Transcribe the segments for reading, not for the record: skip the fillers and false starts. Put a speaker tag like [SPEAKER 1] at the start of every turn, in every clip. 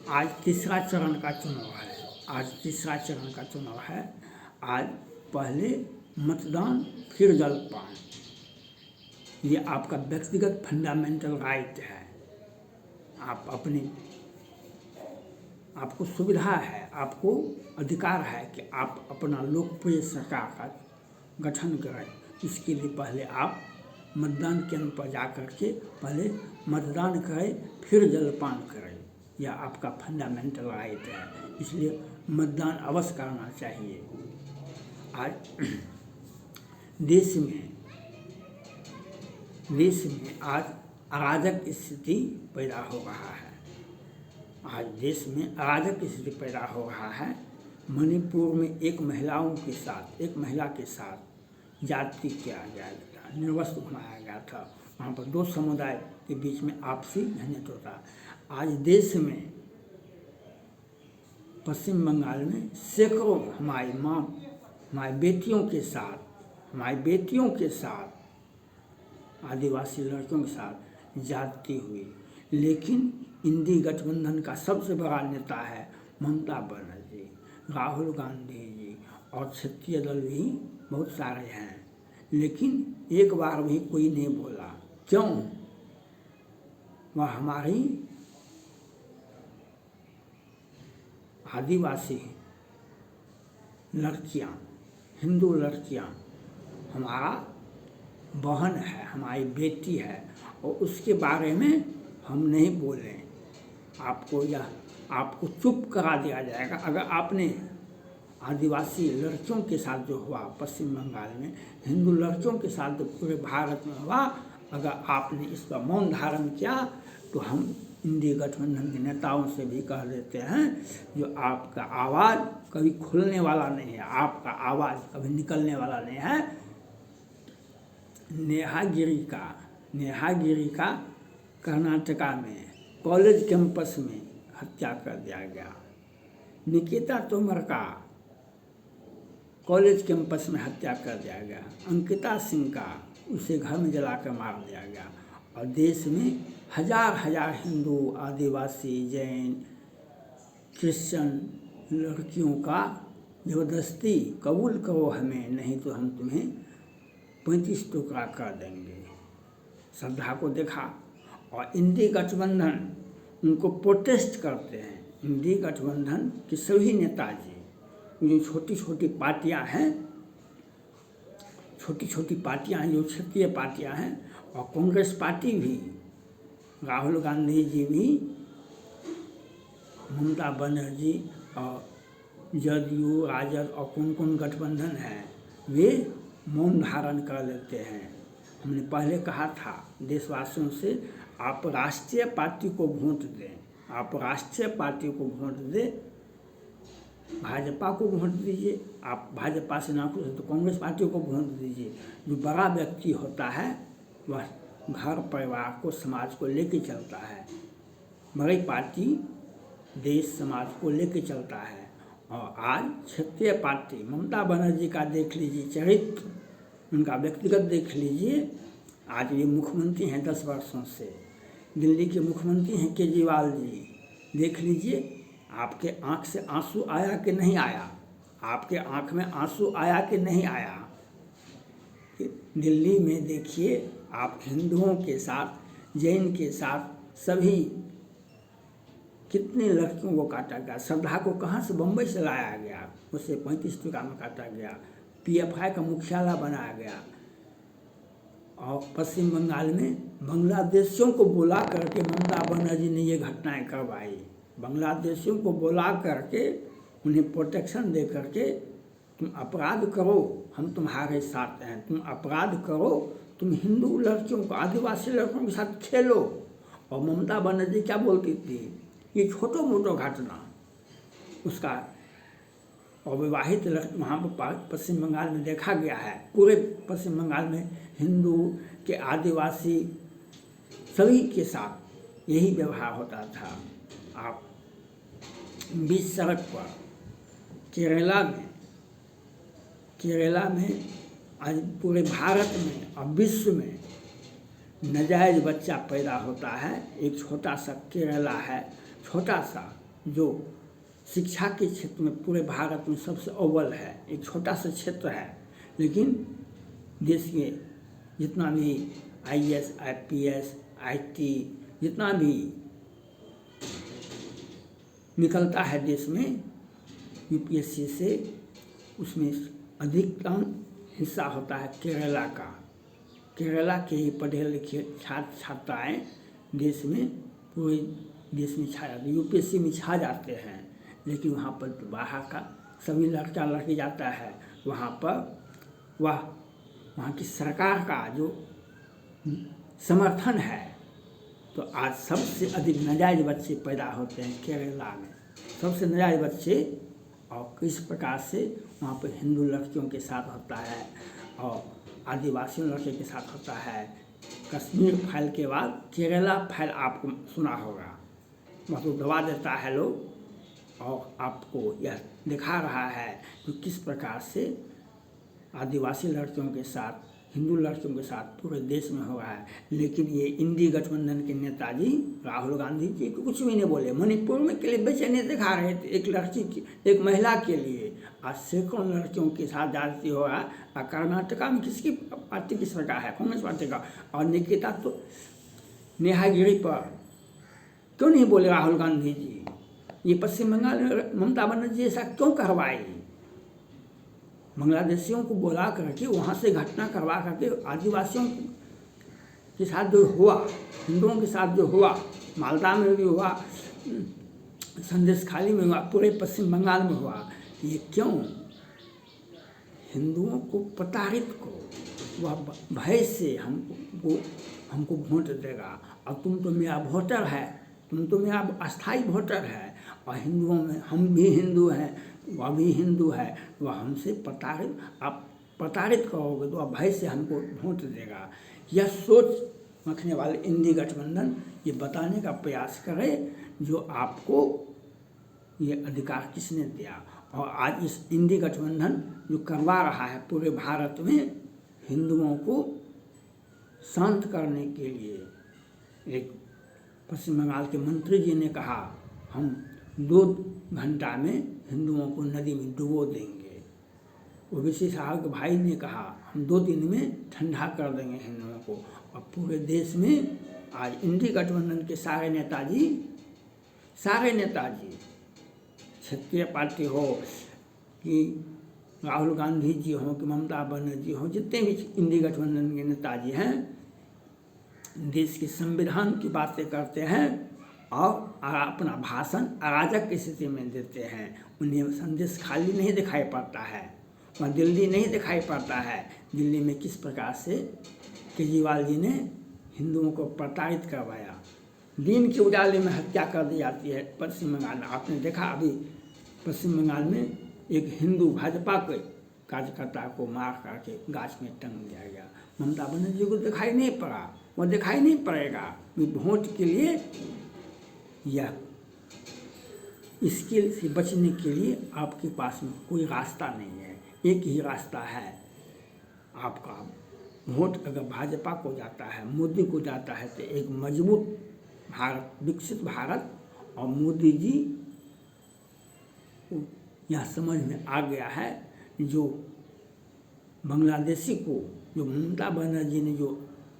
[SPEAKER 1] आज तीसरा चरण का चुनाव है। आज पहले मतदान फिर जलपान, ये आपका व्यक्तिगत फंडामेंटल राइट है। आपको सुविधा है, आपको अधिकार है कि आप अपना लोकप्रिय सरकार का गठन करें। इसके लिए पहले आप मतदान केंद्र पर जा कर के पहले मतदान करें, फिर जलपान करें। यह आपका फंडामेंटल राइट है, इसलिए मतदान अवश्य करना चाहिए। आज देश में आज अराजक स्थिति पैदा हो रहा है। आज देश में अराजक स्थिति पैदा हो रहा है। मणिपुर में एक महिला के साथ जाति किया गया था, निर्वस्त्र घुमाया गया था। वहाँ पर दो समुदाय के बीच में आपसी झंझट होता। आज देश में पश्चिम बंगाल में सैकड़ों हमारी बेटियों के साथ आदिवासी लड़कियों के साथ जाति हुई। लेकिन इंडी गठबंधन का सबसे बड़ा नेता है ममता बनर्जी, राहुल गांधी जी और क्षेत्रीय दल भी बहुत सारे हैं, लेकिन एक बार भी कोई नहीं बोला। क्यों? वह हमारी आदिवासी लड़कियां, हिंदू लड़कियां हमारा बहन है, हमारी बेटी है, और उसके बारे में हम नहीं बोले। आपको चुप करा दिया जाएगा अगर आपने आदिवासी लड़कियों के साथ जो हुआ पश्चिम बंगाल में, हिंदू लड़कियों के साथ जो पूरे भारत में हुआ, अगर आपने इस पर मौन धारण किया तो हम इंडी गठबंधन के नेताओं से भी कह देते हैं जो आपका आवाज़ कभी खुलने वाला नहीं है, आपका आवाज़ कभी निकलने वाला नहीं है। नेहा गिरी का कर्नाटका में कॉलेज कैंपस में हत्या कर दिया गया। निकिता तोमर का कॉलेज कैंपस में हत्या कर दिया गया। अंकिता सिंह का उसे घर में जलाकर मार दिया गया। और देश में हजार हिंदू, आदिवासी, जैन, क्रिश्चियन लड़कियों का ज़बरदस्ती कबूल करो हमें, नहीं तो हम तुम्हें 35 टुकड़ा कर देंगे। श्रद्धा को देखा। और इंडी गठबंधन उनको प्रोटेस्ट करते हैं। इंडी गठबंधन के सभी नेताजी, जो छोटी छोटी पार्टियां हैं, जो क्षेत्रीय पार्टियां हैं, और कांग्रेस पार्टी भी, राहुल गांधी जी भी, ममता बनर्जी और जदयू, राजद और कौन गठबंधन है, वे मौन धारण कर लेते हैं। हमने पहले कहा था देशवासियों से, आप राष्ट्रीय पार्टी को वोट दें, भाजपा को वोट दीजिए। आप भाजपा से ना खुश तो कांग्रेस पार्टी को वोट दीजिए। जो बड़ा व्यक्ति होता है वह घर परिवार को, समाज को लेके चलता है। बड़ी पार्टी देश समाज को लेके चलता है। और आज क्षेत्रीय पार्टी, ममता बनर्जी का देख लीजिए चरित्र, उनका व्यक्तिगत देख लीजिए। आज ये मुख्यमंत्री हैं 10 वर्षों से, दिल्ली के मुख्यमंत्री हैं केजरीवाल जी। देख लीजिए आपके आँख से आंसू आया कि नहीं आया, आपके आँख में आंसू आया कि नहीं आया। दिल्ली में देखिए आप हिंदुओं के साथ, जैन के साथ सभी कितने लड़कियों को काटा गया। श्रद्धा को कहाँ से, बम्बई से लाया गया, उसे 35 टुकड़ा में काटा गया। PFI का मुख्यालय बनाया गया। और पश्चिम बंगाल में बांग्लादेशियों को बुला करके ममता बनर्जी ने ये घटनाएं करवाई। बांग्लादेशियों को बुला करके उन्हें प्रोटेक्शन दे करके, तुम अपराध करो हम तुम्हारे साथ हैं, तुम अपराध करो, तुम हिंदू लड़कियों को, आदिवासी लड़कियों के साथ खेलो। और ममता बनर्जी क्या बोलती थी, ये छोटो मोटो घटना उसका अविवाहित वहाँ पर पश्चिम बंगाल में देखा गया है। पूरे पश्चिम बंगाल में हिंदू के, आदिवासी सभी के साथ यही व्यवहार होता था। आप बीच सड़क पर केरला में आज पूरे भारत में और विश्व में नाजायज बच्चा पैदा होता है। एक छोटा सा केरला है, छोटा सा, जो शिक्षा के क्षेत्र में पूरे भारत में सबसे अव्वल है। एक छोटा सा क्षेत्र है, लेकिन देश में जितना भी IAS, IPS, IT जितना भी निकलता है देश में UPSC से, उसमें अधिकतम हिस्सा होता है केरला का। केरला के ही पढ़े लिखे छात्र छात्राएँ देश में, पूरे देश में छा जाते, UPSC में छा जाते हैं। लेकिन वहाँ पर तो बाहर का सभी लड़का लड़की जाता है, वहाँ पर वहाँ की सरकार का जो समर्थन है, तो आज सबसे अधिक नाजायज बच्चे पैदा होते हैं केरला में, सबसे नाजायज बच्चे। और किस प्रकार से वहाँ पर हिंदू लड़कियों के साथ होता है और आदिवासी लड़के के साथ होता है। कश्मीर फाइल के बाद केरला फाइल आपको सुना होगा, मतलब दबा देता है लोग, और आपको यह दिखा रहा है कि किस प्रकार से आदिवासी लड़कियों के साथ, हिंदू लड़कियों के साथ पूरे देश में हो रहा है। लेकिन ये इंडी गठबंधन के नेताजी राहुल गांधी जी कुछ भी नहीं बोले। मणिपुर में के लिए बेचैनी दिखा रहे थे, एक लड़की की, एक महिला के लिए। आज सैकड़ों लड़कियों के साथ जाति हो रहा है। कर्नाटका में किसकी पार्टी की सरकार है? कांग्रेस पार्टी का। और निकिता तो नेहागिरी पर क्यों नहीं बोले राहुल गांधी जी? ये पश्चिम बंगाल में ममता बनर्जी ऐसा क्यों करवाई? बांग्लादेशियों को बुला करके वहाँ से घटना करवा करके आदिवासियों के साथ जो हुआ, हिंदुओं के साथ जो हुआ, मालदा में भी हुआ, संदेशखाली में हुआ, पूरे पश्चिम बंगाल में हुआ, ये क्यों? हिंदुओं को, प्रताड़ित को, वह भय से हमको वोट देगा, और तुम तो मेरा वोटर है, तुम तो मेरा अस्थाई वोटर है, और हिंदुओं में हम भी हिंदू हैं, वह भी हिंदू है, वह हमसे प्रताड़ित, आप प्रताड़ित करोगे तो वह भय से हमको वोट देगा। यह सोच रखने वाले इंडी गठबंधन ये बताने का प्रयास करे जो आपको ये अधिकार किसने दिया। और आज इस इंडी गठबंधन जो करवा रहा है पूरे भारत में हिंदुओं को शांत करने के लिए, एक पश्चिम बंगाल के मंत्री जी ने कहा हम 2 घंटा में हिंदुओं को नदी में डुबो देंगे। ओबीसी साहब के भाई ने कहा हम 2 दिन में ठंडा कर देंगे हिंदुओं को। और पूरे देश में आज इंडी गठबंधन के सारे नेताजी, क्षेत्रीय पार्टी हो कि राहुल गांधी जी हो कि ममता बनर्जी हो, जितने भी इंडी गठबंधन के नेताजी हैं, देश के संविधान की बातें करते हैं और अपना भाषण अराजक की स्थिति में देते हैं। उन्हें संदेश खाली नहीं दिखाई पड़ता है, वह दिल्ली नहीं दिखाई पड़ता है। दिल्ली में किस प्रकार से केजरीवाल जी ने हिंदुओं को प्रताड़ित करवाया, दिन के उजाले में हत्या कर दी जाती है पश्चिम बंगाल में। आपने देखा अभी पश्चिम बंगाल में एक हिंदू भाजपा के कार्यकर्ता को मार करके गाछ में टंग दिया गया। ममता बनर्जी को दिखाई नहीं पड़ा, वह दिखाई नहीं पड़ेगा कि वोट के लिए या इसके से बचने के लिए आपके पास में कोई रास्ता नहीं है। एक ही रास्ता है, आपका वोट अगर भाजपा को जाता है, मोदी को जाता है, तो एक मजबूत भारत, विकसित भारत। और मोदी जी को यह समझ में आ गया है जो बांग्लादेशी को, जो ममता बनर्जी ने जो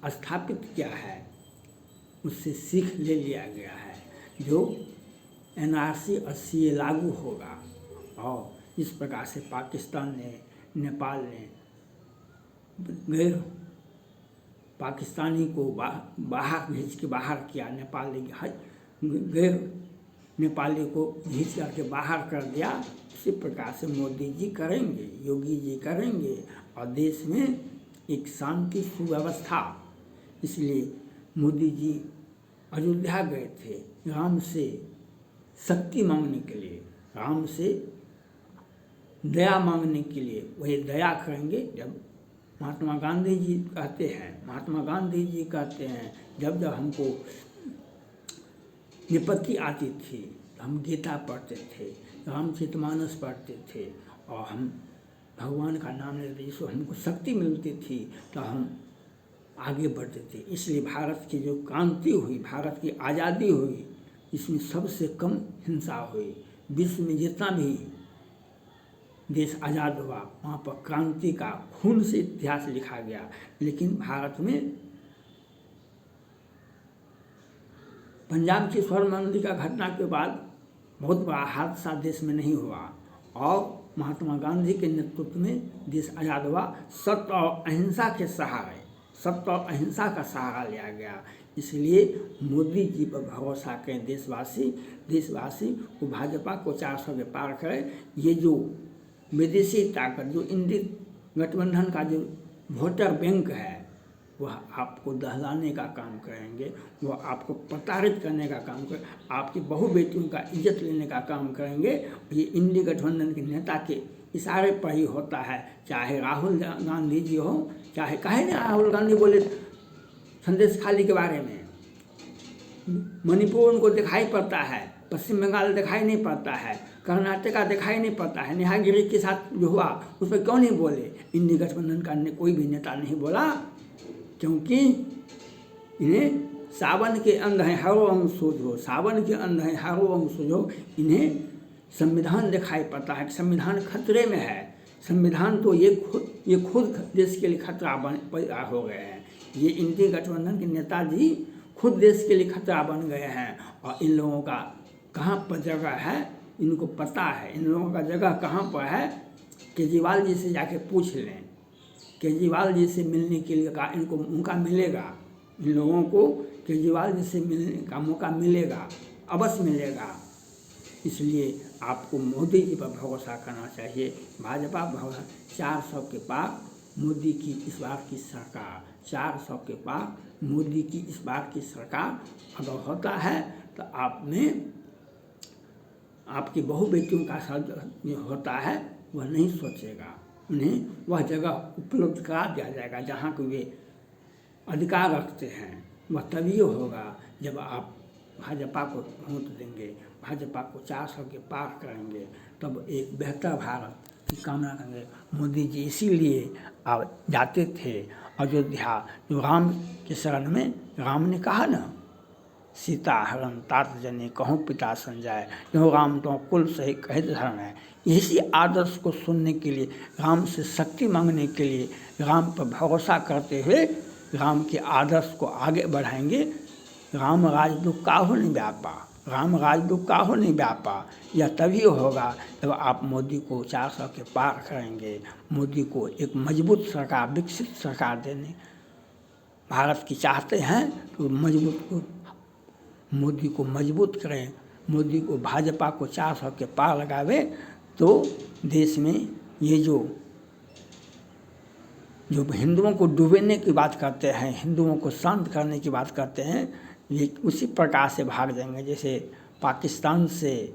[SPEAKER 1] स्थापित किया है, उससे सीख ले लिया गया है। जो NRC और CA लागू होगा, और इस प्रकार से पाकिस्तान ने, नेपाल ने गैर पाकिस्तानी को बाहर भेज के बाहर किया, नेपाली गैर नेपाली को भेज करके बाहर कर दिया। उसी प्रकार से मोदी जी करेंगे, योगी जी करेंगे, और देश में एक शांति सुव्यवस्था। इसलिए मोदी जी अयोध्या गए थे राम से शक्ति मांगने के लिए, राम से दया मांगने के लिए। वही दया करेंगे जब महात्मा गांधी जी कहते हैं जब हमको विपत्ति आती थी तो हम गीता पढ़ते थे, रामचरितमानस पढ़ते थे, और हम भगवान का नाम लेते, जिससे हमको शक्ति मिलती थी, तो हम आगे बढ़ते थे। इसलिए भारत की जो क्रांति हुई, भारत की आज़ादी हुई, इसमें सबसे कम हिंसा हुई। विश्व में जितना भी देश आज़ाद हुआ वहाँ पर क्रांति का खून से इतिहास लिखा गया। लेकिन भारत में पंजाब की स्वर्ण मंदिर का घटना के बाद बहुत बड़ा हादसा देश में नहीं हुआ और महात्मा गांधी के नेतृत्व में देश आज़ाद हुआ। सत्य और अहिंसा के सहारे, सत्य और अहिंसा का सहारा लिया गया। इसलिए मोदी जी पर भरोसा करें देशवासी वो भाजपा को 400 के पार करें। ये जो विदेशी ताकत, जो इंडी गठबंधन का जो वोटर बैंक है, वह आपको दहलाने का काम करेंगे, वह आपको प्रताड़ित करने का काम करेंगे, आपकी बहु बेटियों का इज्जत लेने का काम करेंगे। ये इंडी गठबंधन के नेता के इशारे पर ही होता है। चाहे राहुल गांधी जी हो, चाहे कहे ना राहुल गांधी बोले संदेश खाली के बारे में, मणिपुर उनको दिखाई पड़ता है, पश्चिम बंगाल दिखाई नहीं पड़ता है, कर्नाटका दिखाई नहीं पड़ता है। नेहा गिरी के साथ जो हुआ उस पर क्यों नहीं बोले? इंडी गठबंधन का कोई भी नेता नहीं बोला, क्योंकि इन्हें सावन के अंध हैं हरो अंग सूझो, सावन के अंध हैं हरो अंग सूझो। इन्हें संविधान दिखाई पड़ता है कि संविधान खतरे में है। संविधान तो ये खुद देश के लिए खतरा हो गए हैं। ये इंडी गठबंधन के नेताजी खुद देश के लिए खतरा बन गए हैं। और इन लोगों का कहाँ पर जगह है इनको पता है। इन लोगों का जगह कहाँ पर है, केजरीवाल जी से जाके पूछ लें। केजरीवाल जी से मिलने के लिए का इनको मौका मिलेगा, इन लोगों को केजरीवाल जी से मिलने का मौका मिलेगा, अवश्य मिलेगा। इसलिए आपको मोदी जी पर भरोसा करना चाहिए। भाजपा भरोसा 400 के पार मोदी की इस बार की सरकार, 400 के पार मोदी की इस बार की सरकार अगर होता है तो आप में आपकी बहु बेटियों का जो होता है वह नहीं सोचेगा, उन्हें वह जगह उपलब्ध करा दिया जाएगा जहाँ को वे अधिकार रखते हैं। वह तभी होगा जब आप भाजपा को वोट देंगे, भाजपा को 400 के पार करेंगे, तब एक बेहतर भारत की कामना करेंगे। मोदी जी इसीलिए आप जाते थे अयोध्या, जो राम के शरण में राम ने कहा ना, सीता हरण तात जने कहूँ पिता संजाय, जो राम तो कुल सही कहे धर्म है। इसी आदर्श को सुनने के लिए, राम से शक्ति मांगने के लिए, राम पर भरोसा करते हुए राम के आदर्श को आगे बढ़ाएंगे। राम राजदूत काहू नहीं व्यापा, राम राजदूत काहू नहीं व्यापा। यह तभी होगा जब आप मोदी को 400 के पार करेंगे। मोदी को एक मजबूत सरकार, विकसित सरकार देने भारत की चाहते हैं तो मोदी को मजबूत करें, मोदी को भाजपा को 400 के पार लगावे तो देश में ये जो हिंदुओं को डूबने की बात करते हैं, हिंदुओं को शांत करने की बात करते हैं, ये उसी प्रकार से भाग जाएंगे। जैसे पाकिस्तान से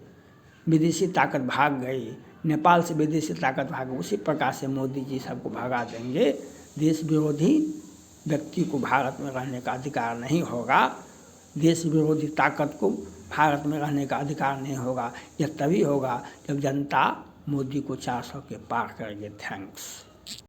[SPEAKER 1] विदेशी ताकत भाग गई, नेपाल से विदेशी ताकत भाग गई, उसी प्रकार से मोदी जी सबको भगा देंगे। देश विरोधी व्यक्ति को भारत में रहने का अधिकार नहीं होगा, देश विरोधी ताकत को भारत में रहने का अधिकार नहीं होगा। यह तभी होगा जब जनता मोदी को 400 के पार करेंगे। थैंक्स।